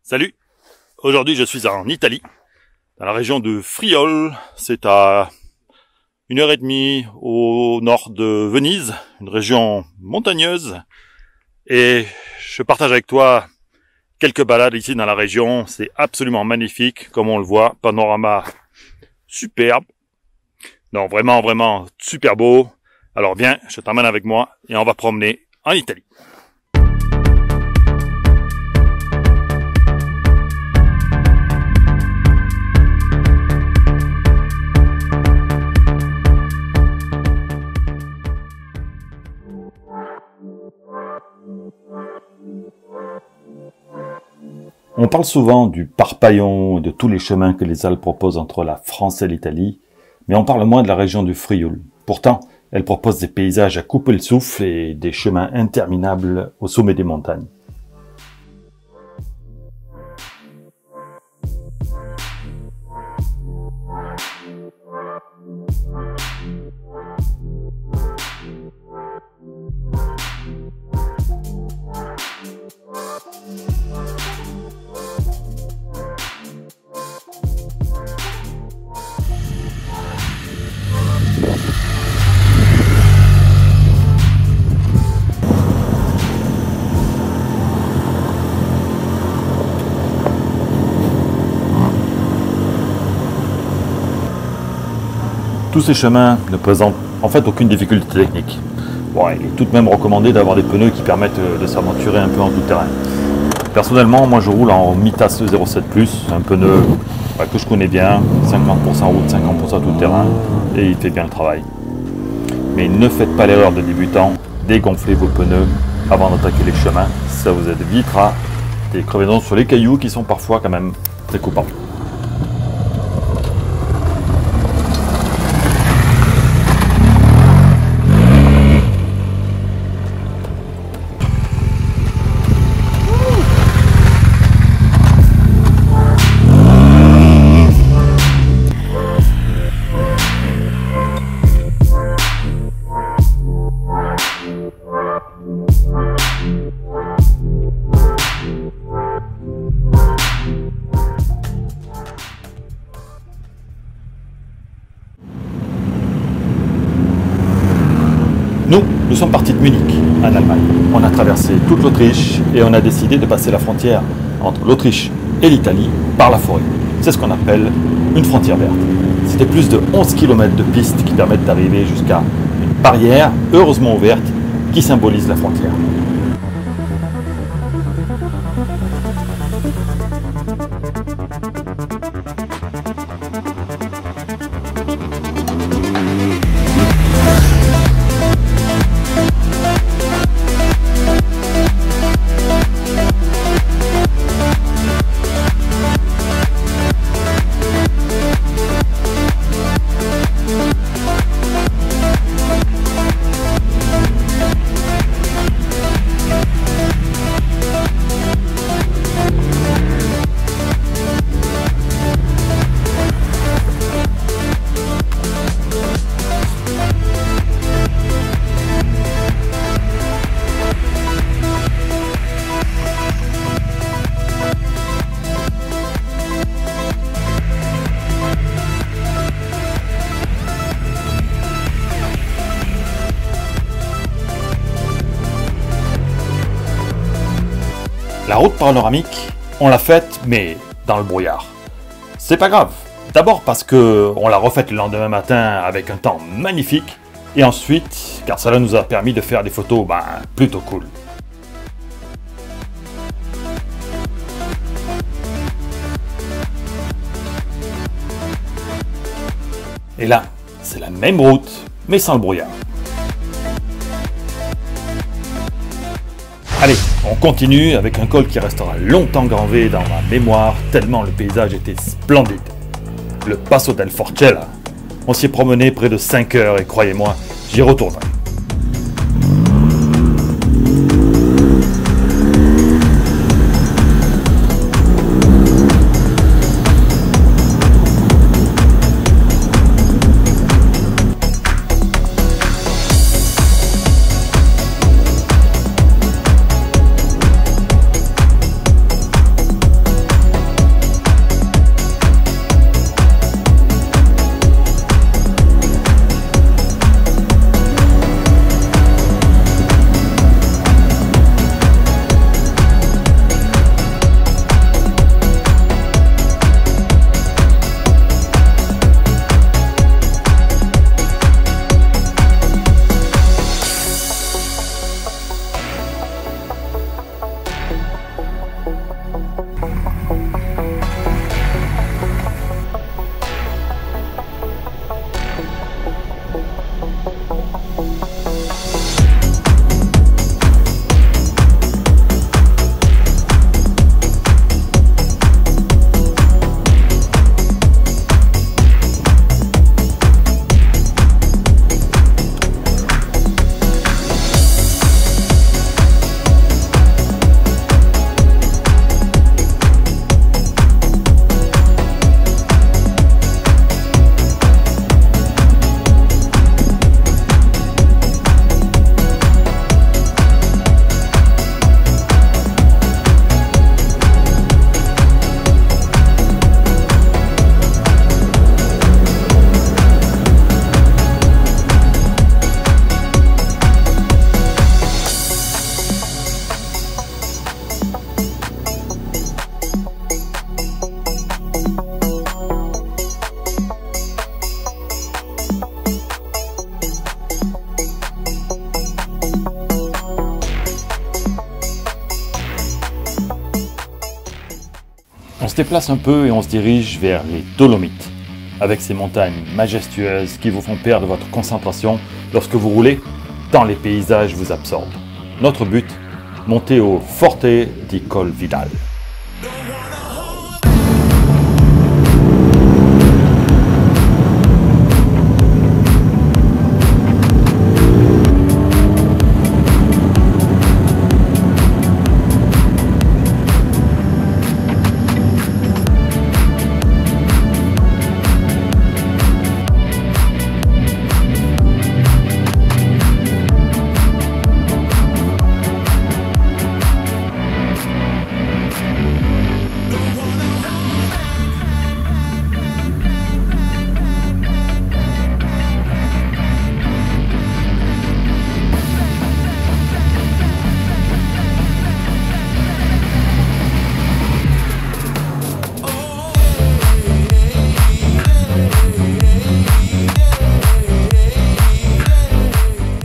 Salut, aujourd'hui je suis en Italie, dans la région de Friaul, c'est à 1h30 au nord de Venise, une région montagneuse, et je partage avec toi quelques balades ici dans la région, c'est absolument magnifique, comme on le voit, panorama superbe, non vraiment super beau, alors viens, je t'emmène avec moi et on va promener en Italie. On parle souvent du Parpaillon et de tous les chemins que les Alpes proposent entre la France et l'Italie, mais on parle moins de la région du Frioul. Pourtant, elle propose des paysages à couper le souffle et des chemins interminables au sommet des montagnes. Tous ces chemins ne présentent en fait aucune difficulté technique. Bon, il est tout de même recommandé d'avoir des pneus qui permettent de s'aventurer un peu en tout terrain. Personnellement, moi je roule en Mitas 07+, un pneu que je connais bien, 50% route, 50% tout terrain, et il fait bien le travail. Mais ne faites pas l'erreur de débutant, dégonflez vos pneus avant d'attaquer les chemins, ça vous évitera des crevaisons sur les cailloux qui sont parfois quand même très coupantes. Nous sommes partis de Munich, en Allemagne. On a traversé toute l'Autriche et on a décidé de passer la frontière entre l'Autriche et l'Italie par la forêt. C'est ce qu'on appelle une frontière verte. C'était plus de 11 km de pistes qui permettent d'arriver jusqu'à une barrière, heureusement ouverte, qui symbolise la frontière. La route panoramique, on l'a faite, mais dans le brouillard. C'est pas grave. D'abord parce que on l'a refaite le lendemain matin avec un temps magnifique, et ensuite, car cela nous a permis de faire des photos plutôt cool. Et là, c'est la même route, mais sans le brouillard. Allez, on continue avec un col qui restera longtemps gravé dans ma mémoire tellement le paysage était splendide. Le Passo del Forcella. On s'y est promené près de 5 heures et croyez-moi, j'y retournerai. On se déplace un peu et on se dirige vers les Dolomites, avec ces montagnes majestueuses qui vous font perdre votre concentration lorsque vous roulez, tant les paysages vous absorbent. Notre but, monter au Forte di Colvidale.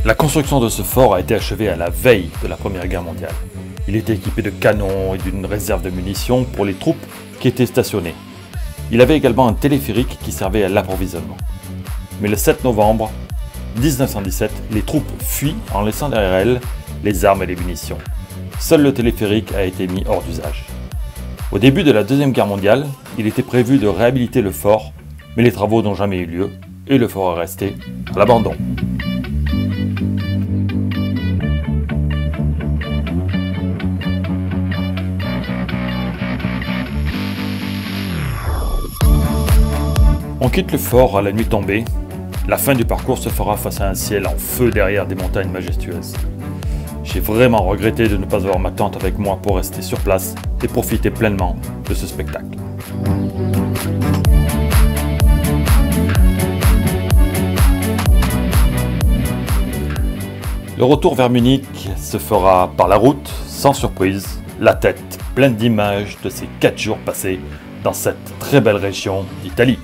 La construction de ce fort a été achevée à la veille de la Première Guerre mondiale. Il était équipé de canons et d'une réserve de munitions pour les troupes qui étaient stationnées. Il avait également un téléphérique qui servait à l'approvisionnement. Mais le 7 novembre 1917, les troupes fuient en laissant derrière elles les armes et les munitions. Seul le téléphérique a été mis hors d'usage. Au début de la Deuxième Guerre mondiale, il était prévu de réhabiliter le fort, mais les travaux n'ont jamais eu lieu et le fort est resté à l'abandon. On quitte le fort à la nuit tombée. La fin du parcours se fera face à un ciel en feu derrière des montagnes majestueuses. J'ai vraiment regretté de ne pas avoir ma tante avec moi pour rester sur place et profiter pleinement de ce spectacle. Le retour vers Munich se fera par la route, sans surprise, la tête pleine d'images de ces 4 jours passés dans cette très belle région d'Italie.